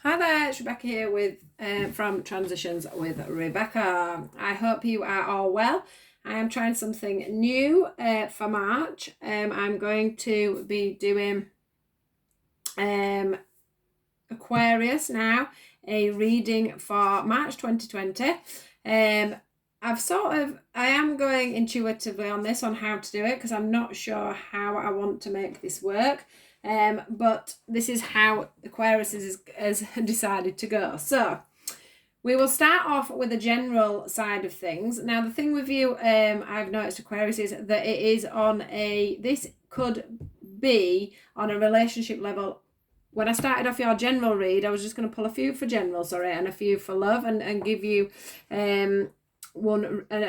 Hi there, it's Rebecca here with from Transitions with Rebecca. I hope you are all well. I am trying something new for March. I'm going to be doing Aquarius now, a reading for March 2020. I am going intuitively on this, on how to do it, because I'm not sure how I want to make this work. But this is how Aquarius has decided to go. So we will start off with a general side of things. Now, the thing with you, I've noticed Aquarius, is that it is on this could be on a relationship level. When I started off your general read, I was just going to pull a few for general, and a few for love, and give you a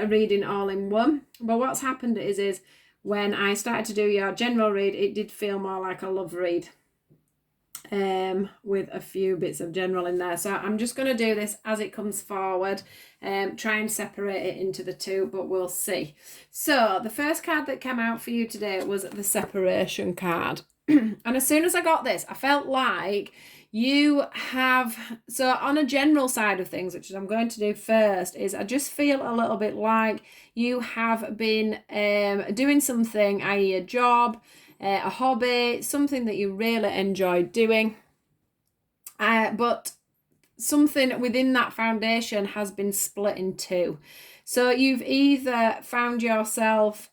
reading all in one. But what's happened is when I started to do your general read, it did feel more like a love read, with a few bits of general in there. So I'm just going to do this as it comes forward, try and separate it into the two, but we'll see. So the first card that came out for you today was the separation card. And as soon as I got this, I felt like you have, so on a general side of things, which I'm going to do first, is I just feel a little bit like you have been doing something, i.e. a job, a hobby, something that you really enjoy doing, but something within that foundation has been split in two. So you've either found yourself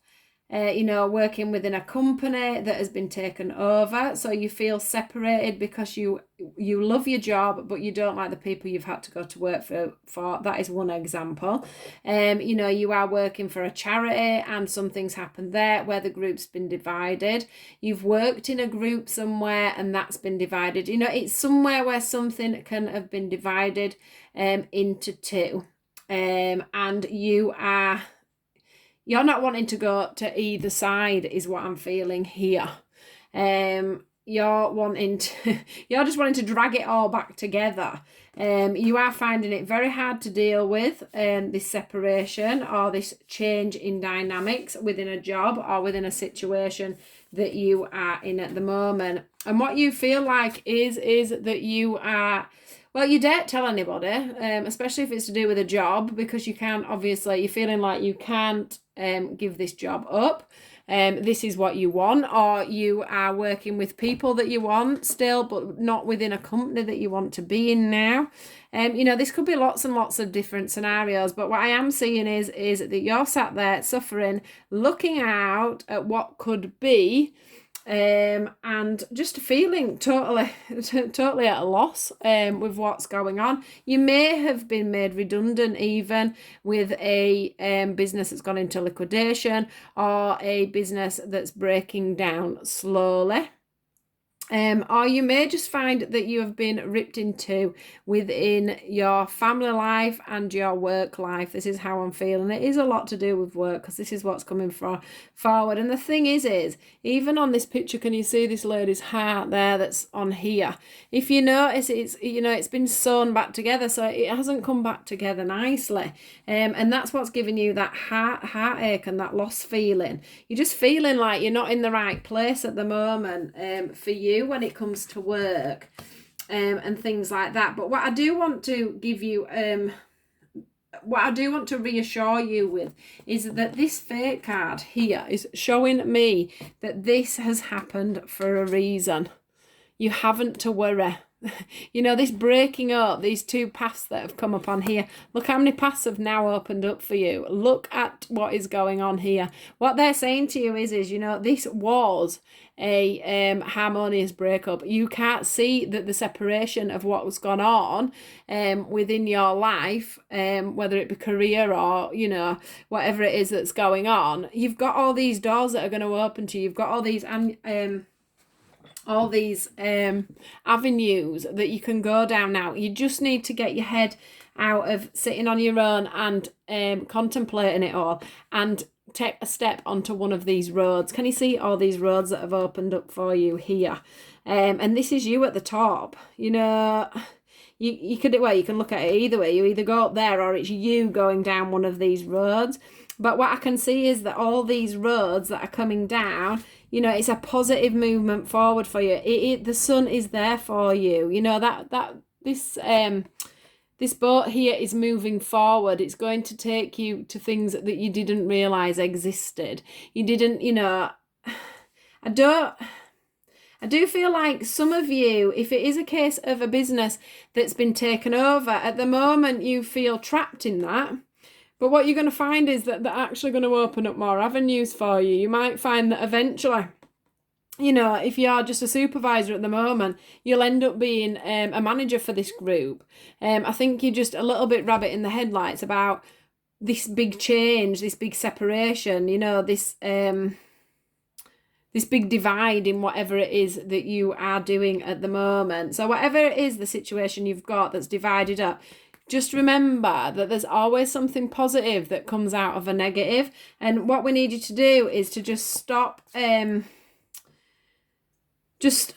working within a company that has been taken over, so you feel separated because you love your job, but you don't like the people you've had to go to work for. That is one example. You are working for a charity and something's happened there where the group's been divided. You've worked in a group somewhere and that's been divided. It's somewhere where something can have been divided into two, and you're not wanting to go to either side, is what I'm feeling here. You're just wanting to drag it all back together. You are finding it very hard to deal with this separation or this change in dynamics within a job or within a situation that you are in at the moment. And what you feel like is that you are, well, you don't tell anybody, especially if it's to do with a job, because you can't, obviously, you're feeling like you can't give this job up. This is what you want, or you are working with people that you want still, but not within a company that you want to be in now. This could be lots and lots of different scenarios, but what I am seeing is that you're sat there suffering, looking out at what could be, and just feeling totally at a loss with what's going on. You may have been made redundant even with a business that's gone into liquidation, or a business that's breaking down slowly. Or you may just find that you have been ripped in two within your family life and your work life. This is how I'm feeling. It is a lot to do with work, because this is what's coming forward. And the thing is even on this picture, can you see this lady's heart there that's on here? If you notice, it's been sewn back together, so it hasn't come back together nicely. And that's what's giving you that heartache and that lost feeling. You're just feeling like you're not in the right place at the moment for you when it comes to work and things like that. But what I do want to give you, what I do want to reassure you with, is that this fate card here is showing me that this has happened for a reason. You haven't to worry. This breaking up, these two paths that have come up on here. Look how many paths have now opened up for you. Look at what is going on here. What they're saying to you is this was a harmonious breakup. You can't see that the separation of what was gone on within your life, whether it be career or whatever it is that's going on. You've got all these doors that are going to open to you. You've got all these avenues that you can go down now. You just need to get your head out of sitting on your own and contemplating it all, and take a step onto one of these roads. Can you see all these roads that have opened up for you here? And this is you at the top. You can look at it either way. You either go up there, or it's you going down one of these roads. But what I can see is that all these roads that are coming down, it's a positive movement forward for you. The sun is there for you. That this boat here is moving forward. It's going to take you to things that you didn't realise existed. You didn't, you know, I do feel like some of you, if it is a case of a business that's been taken over, at the moment you feel trapped in that. But what you're going to find is that they're actually going to open up more avenues for you. You might find that eventually, you know, if you're just a supervisor at the moment, you'll end up being a manager for this group. I think you're just a little bit rabbit in the headlights about this big change, this big separation, you know, this big divide in whatever it is that you are doing at the moment. So whatever it is, the situation you've got that's divided up, just remember that there's always something positive that comes out of a negative. And what we need you to do is to just stop, just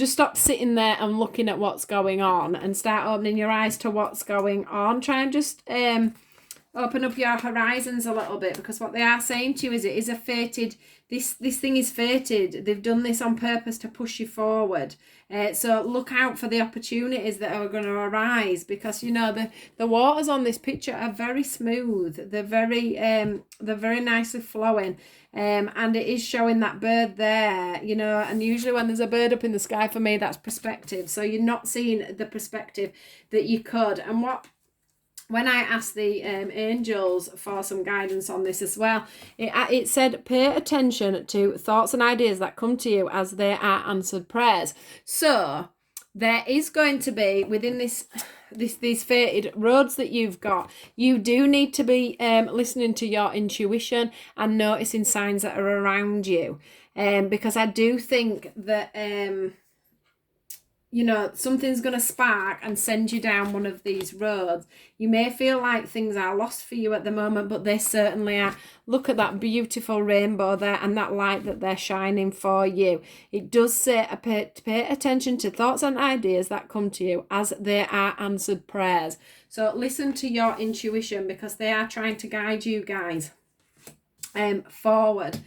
stop sitting there and looking at what's going on and start opening your eyes to what's going on. Try and just open up your horizons a little bit, because what they are saying to you is it is a fated, this thing is fated. They've done this on purpose to push you forward. So look out for the opportunities that are going to arise, because, you know, the waters on this picture are very smooth. They're very nicely flowing. And it is showing that bird there, you know, and usually when there's a bird up in the sky, for me, that's perspective. So you're not seeing the perspective that you could. And when I asked the angels for some guidance on this as well, it said, pay attention to thoughts and ideas that come to you as they are answered prayers. So there is going to be, within these fated roads that you've got, you do need to be listening to your intuition and noticing signs that are around you. Because I do think that you know, something's going to spark and send you down one of these roads. You may feel like things are lost for you at the moment, but they certainly are. Look at that beautiful rainbow there and that light that they're shining for you. It does say pay attention to thoughts and ideas that come to you as they are answered prayers. So listen to your intuition, because they are trying to guide you guys forward.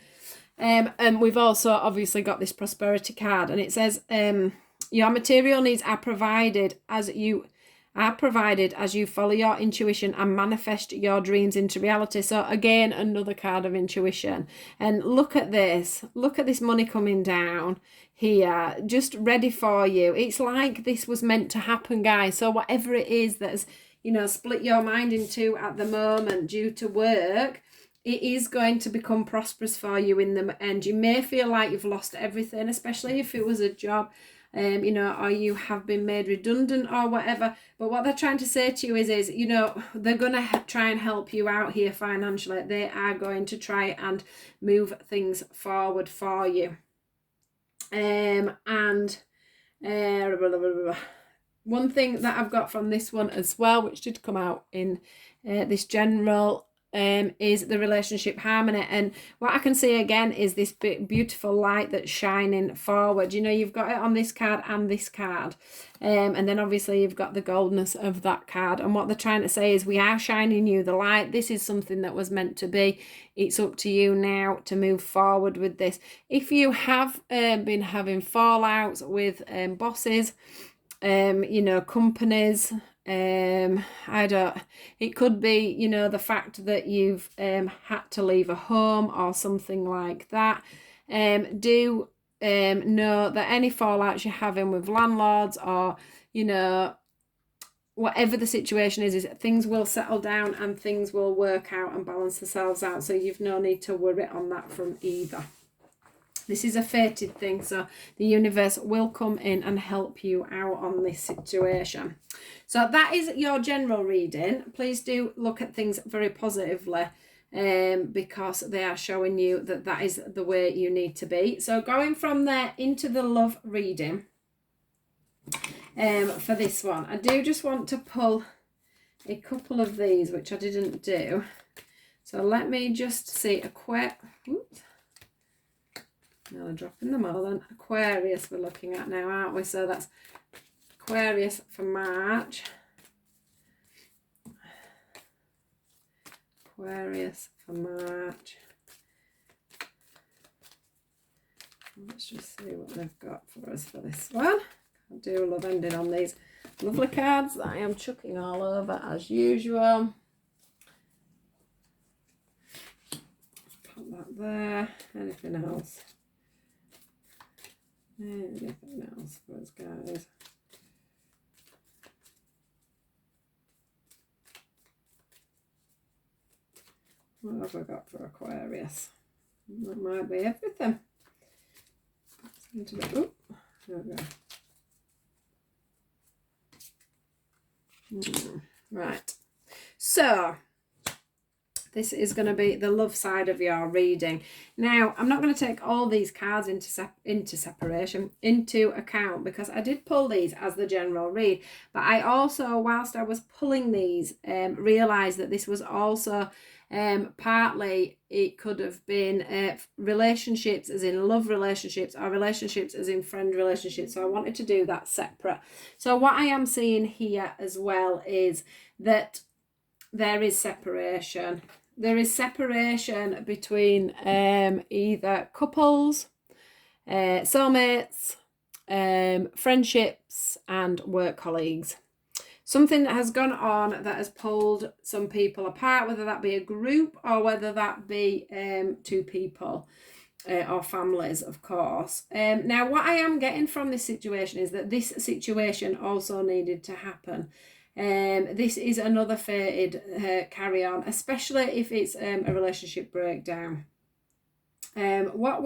And we've also obviously got this prosperity card, and it says your material needs are provided as you follow your intuition and manifest your dreams into reality. So again, another card of intuition. And look at this money coming down here, just ready for you. It's like this was meant to happen, guys. So whatever it is that's, you know, split your mind in two at the moment due to work, it is going to become prosperous for you in the end. You may feel like you've lost everything, especially if it was a job, you know, or you have been made redundant or whatever. But what they're trying to say to you is you know, they're going to try and help you out here financially. They are going to try and move things forward for you. One thing that I've got from this one as well, which did come out in this general, is the relationship harmony. And what I can see again is this beautiful light that's shining forward. You know, you've got it on this card and this card, and then obviously you've got the goldness of that card. And what they're trying to say is we are shining you the light. This is something that was meant to be. It's up to you now to move forward with this. If you have been having fallouts with bosses, you know, companies, it could be, you know, the fact that you've had to leave a home or something like that. Do know that any fallouts you're having with landlords, or, you know, whatever the situation is things will settle down and things will work out and balance themselves out. So you've no need to worry on that front either. This is a fated thing, so the universe will come in and help you out on this situation. So that is your general reading. Please do look at things very positively, because they are showing you that that is the way you need to be. So going from there into the love reading, for this one, I do just want to pull a couple of these, which I didn't do. So let me just see. Now I'm dropping them all then. Aquarius we're looking at now, aren't we? So that's Aquarius for March. Aquarius for March. Let's just see what they've got for us for this one. I do love ending on these lovely cards that I am chucking all over as usual. Put that there. Anything else? Anything else for us, guys? What have I got for Aquarius? That might be everything. Oh, there we go. Right. So, this is going to be the love side of your reading. Now, I'm not going to take all these cards into account, because I did pull these as the general read. But I also, whilst I was pulling these, realised that this was also partly, it could have been relationships as in love relationships, or relationships as in friend relationships. So I wanted to do that separate. So what I am seeing here as well is that there is separation. There is separation between either couples, soulmates, friendships, and work colleagues. Something that has gone on that has pulled some people apart, whether that be a group or whether that be two people or families, of course. Now, what I am getting from this situation is that this situation also needed to happen. This is another fated carry on, especially if it's a relationship breakdown. What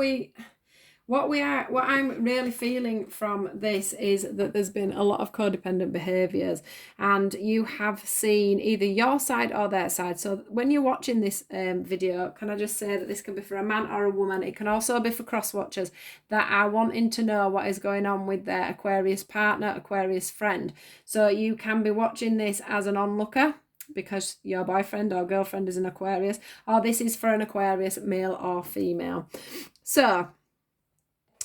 I'm really feeling from this is that there's been a lot of codependent behaviours, and you have seen either your side or their side. So when you're watching this video, can I just say that this can be for a man or a woman? It can also be for cross-watchers that are wanting to know what is going on with their Aquarius partner, Aquarius friend. So you can be watching this as an onlooker, because your boyfriend or girlfriend is an Aquarius, or this is for an Aquarius, male or female. So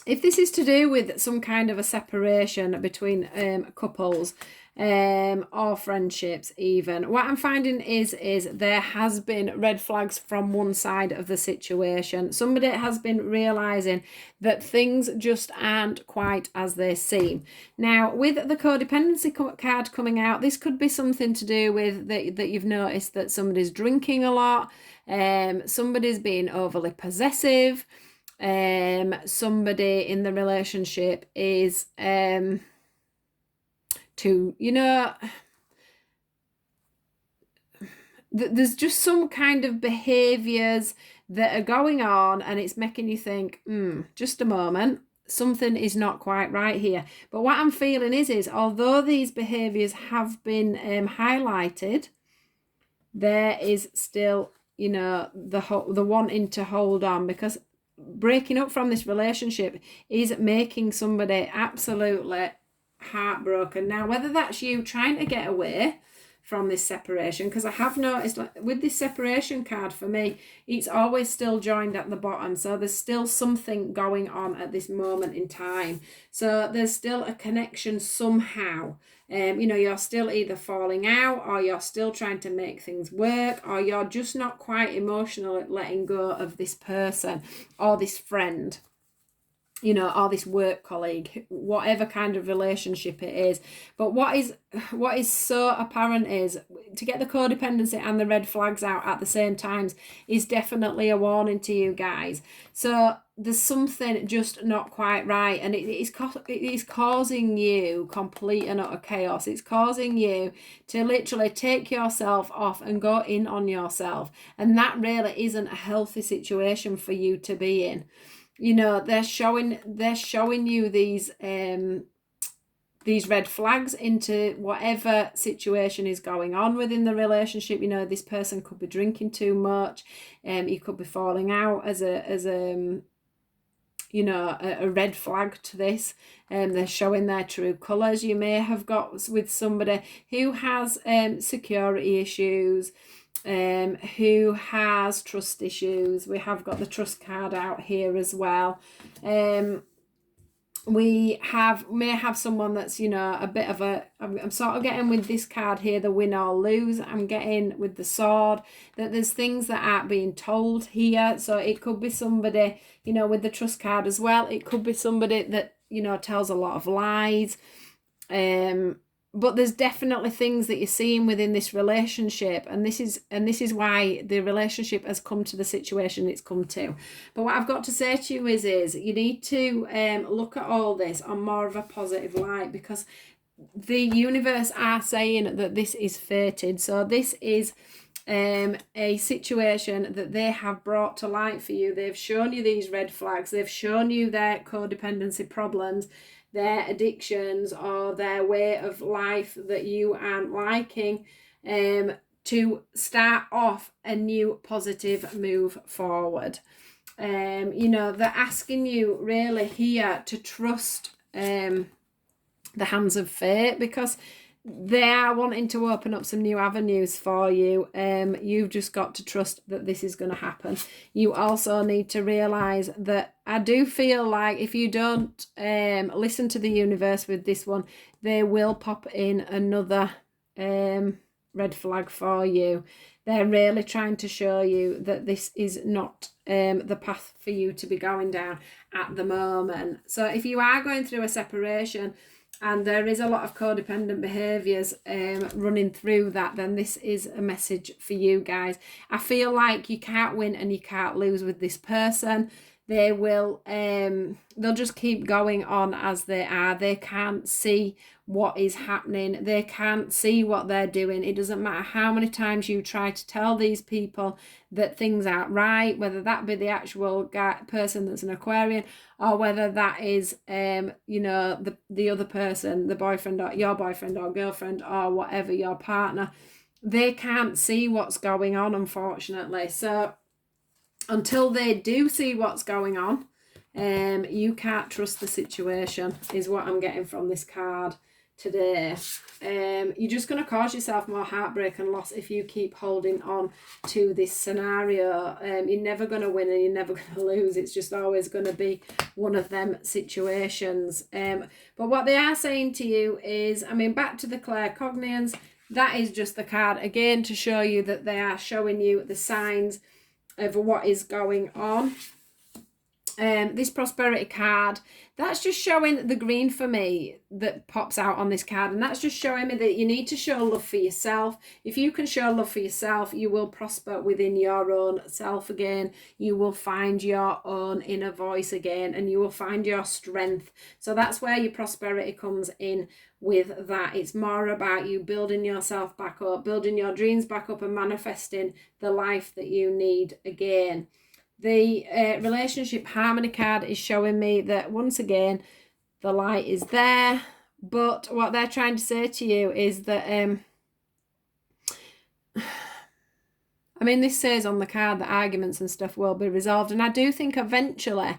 if this is to do with some kind of a separation between couples or friendships even, what I'm finding is there has been red flags from one side of the situation. Somebody has been realising that things just aren't quite as they seem. Now, with the codependency card coming out, this could be something to do with that you've noticed that somebody's drinking a lot, somebody's being overly possessive, somebody in the relationship is there's just some kind of behaviors that are going on, and it's making you think, just a moment, something is not quite right here. But what I'm feeling is although these behaviors have been highlighted, there is still, the wanting to hold on, because breaking up from this relationship is making somebody absolutely heartbroken. Now, whether that's you trying to get away from this separation, because I have noticed, like, with this separation card, for me, it's always still joined at the bottom, so there's still something going on at this moment in time. So there's still a connection somehow. You're still either falling out, or you're still trying to make things work, or you're just not quite emotional at letting go of this person or this friend, or this work colleague, whatever kind of relationship it is. But what is so apparent is, to get the codependency and the red flags out at the same times is definitely a warning to you guys. So there's something just not quite right, and it is causing you complete and utter chaos. It's causing you to literally take yourself off and go in on yourself, and that really isn't a healthy situation for you to be in. They're showing you these red flags into whatever situation is going on within the relationship. This person could be drinking too much, you could be falling out as a red flag to this. They're showing their true colours. You may have got with somebody who has security issues, who has trust issues. We have got the trust card out here as well. We may have someone that's, a bit of I'm sort of getting with this card here, the win or lose. I'm getting with the sword that there's things that aren't being told here. So it could be somebody, with the trust card as well. It could be somebody that, tells a lot of lies. But there's definitely things that you're seeing within this relationship, and this is why the relationship has come to the situation it's come to. But what I've got to say to you is you need to look at all this on more of a positive light, because the universe are saying that this is fated. So this is a situation that they have brought to light for you. They've shown you these red flags. They've shown you their codependency problems, their addictions, or their way of life that you aren't liking, to start off a new positive move forward. They're asking you really here to trust the hands of fate, because they are wanting to open up some new avenues for you. You've just got to trust that this is going to happen. You also need to realize that I do feel like if you don't listen to the universe with this one, they will pop in another red flag for you. They're really trying to show you that this is not the path for you to be going down at the moment. So if you are going through a separation and there is a lot of codependent behaviours running through that, then this is a message for you guys. I feel like you can't win and you can't lose with this person. They will, they'll just keep going on as they are. They can't see what is happening. They can't see what they're doing. It doesn't matter how many times you try to tell these people that things aren't right, whether that be the actual person that's an Aquarian, or whether that is, the other person, the boyfriend or your boyfriend or girlfriend or whatever, your partner. They can't see what's going on, unfortunately. So until they do see what's going on, you can't trust the situation, is what I'm getting from this card today. You're just going to cause yourself more heartbreak and loss if you keep holding on to this scenario. You're never going to win and you're never going to lose. It's just always going to be one of them situations. But what they are saying to you is, back to the claircognizance, that is just the card again to show you that they are showing you the signs of what is going on. This prosperity card, that's just showing the green for me that pops out on this card, and that's just showing me that you need to show love for yourself. If you can show love for yourself, you will prosper within your own self again. You will find your own inner voice again, and you will find your strength. So that's where your prosperity comes in with that. It's more about you building yourself back up, building your dreams back up, and manifesting the life that you need again. The relationship harmony card is showing me that once again the light is there, but what they're trying to say to you is that this says on the card that arguments and stuff will be resolved, and I do think eventually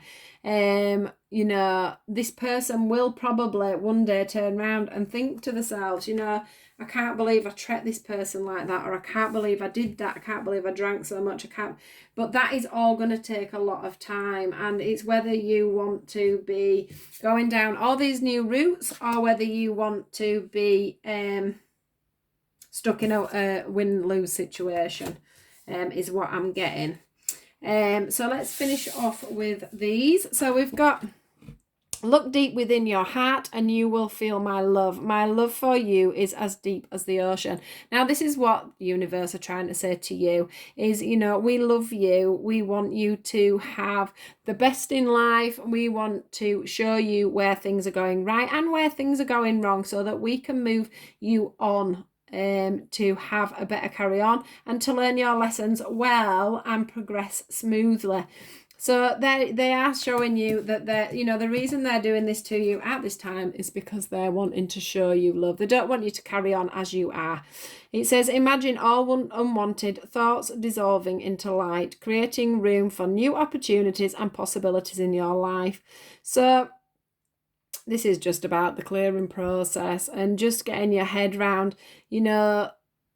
this person will probably one day turn around and think to themselves, I can't believe I treated this person like that, or I can't believe I did that, I can't believe I drank so much, but that is all going to take a lot of time, and it's whether you want to be going down all these new routes or whether you want to be stuck in a win-lose situation, is what I'm getting. So let's finish off with these. So we've got, look deep within your heart and you will feel my love. My love for you is as deep as the ocean. Now, this is what the universe are trying to say to you is, we love you. We want you to have the best in life. We want to show you where things are going right and where things are going wrong so that we can move you on to have a better carry on and to learn your lessons well and progress smoothly. So they are showing you that the reason they're doing this to you at this time is because they're wanting to show you love. They don't want you to carry on as you are. It says, imagine all unwanted thoughts dissolving into light, creating room for new opportunities and possibilities in your life. So this is just about the clearing process and just getting your head round,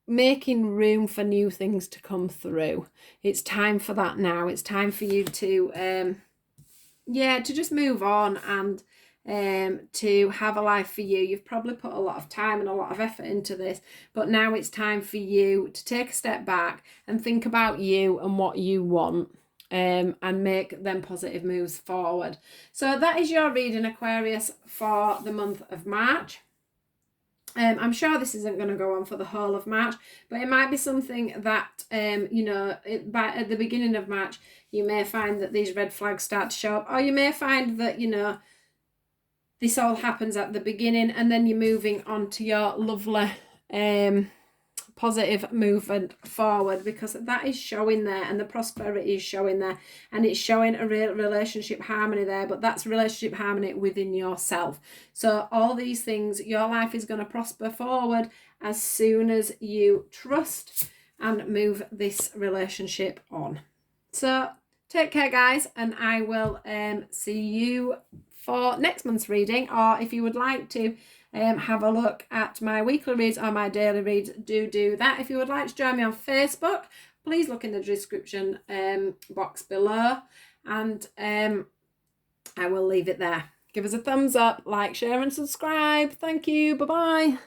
making room for new things to come through. It's time for that now. It's time for you to just move on and to have a life for you. You've probably put a lot of time and a lot of effort into this, but now it's time for you to take a step back and think about you and what you want. And make them positive moves forward. So that is your reading, Aquarius, for the month of March. I'm sure this isn't going to go on for the whole of March, but it might be something that, you know, at the beginning of March, you may find that these red flags start to show up, or you may find that, you know, this all happens at the beginning and then you're moving on to your lovely positive movement forward, because that is showing there and the prosperity is showing there, and it's showing a real relationship harmony there, but that's relationship harmony within yourself. So all these things, your life is going to prosper forward as soon as you trust and move this relationship on. So take care, guys, and I will see you for next month's reading, or if you would like to have a look at my weekly reads or my daily reads, do that. If you would like to join me on Facebook, please look in the description box below, and I will leave it there. Give us a thumbs up, like, share and subscribe. Thank you. Bye-bye.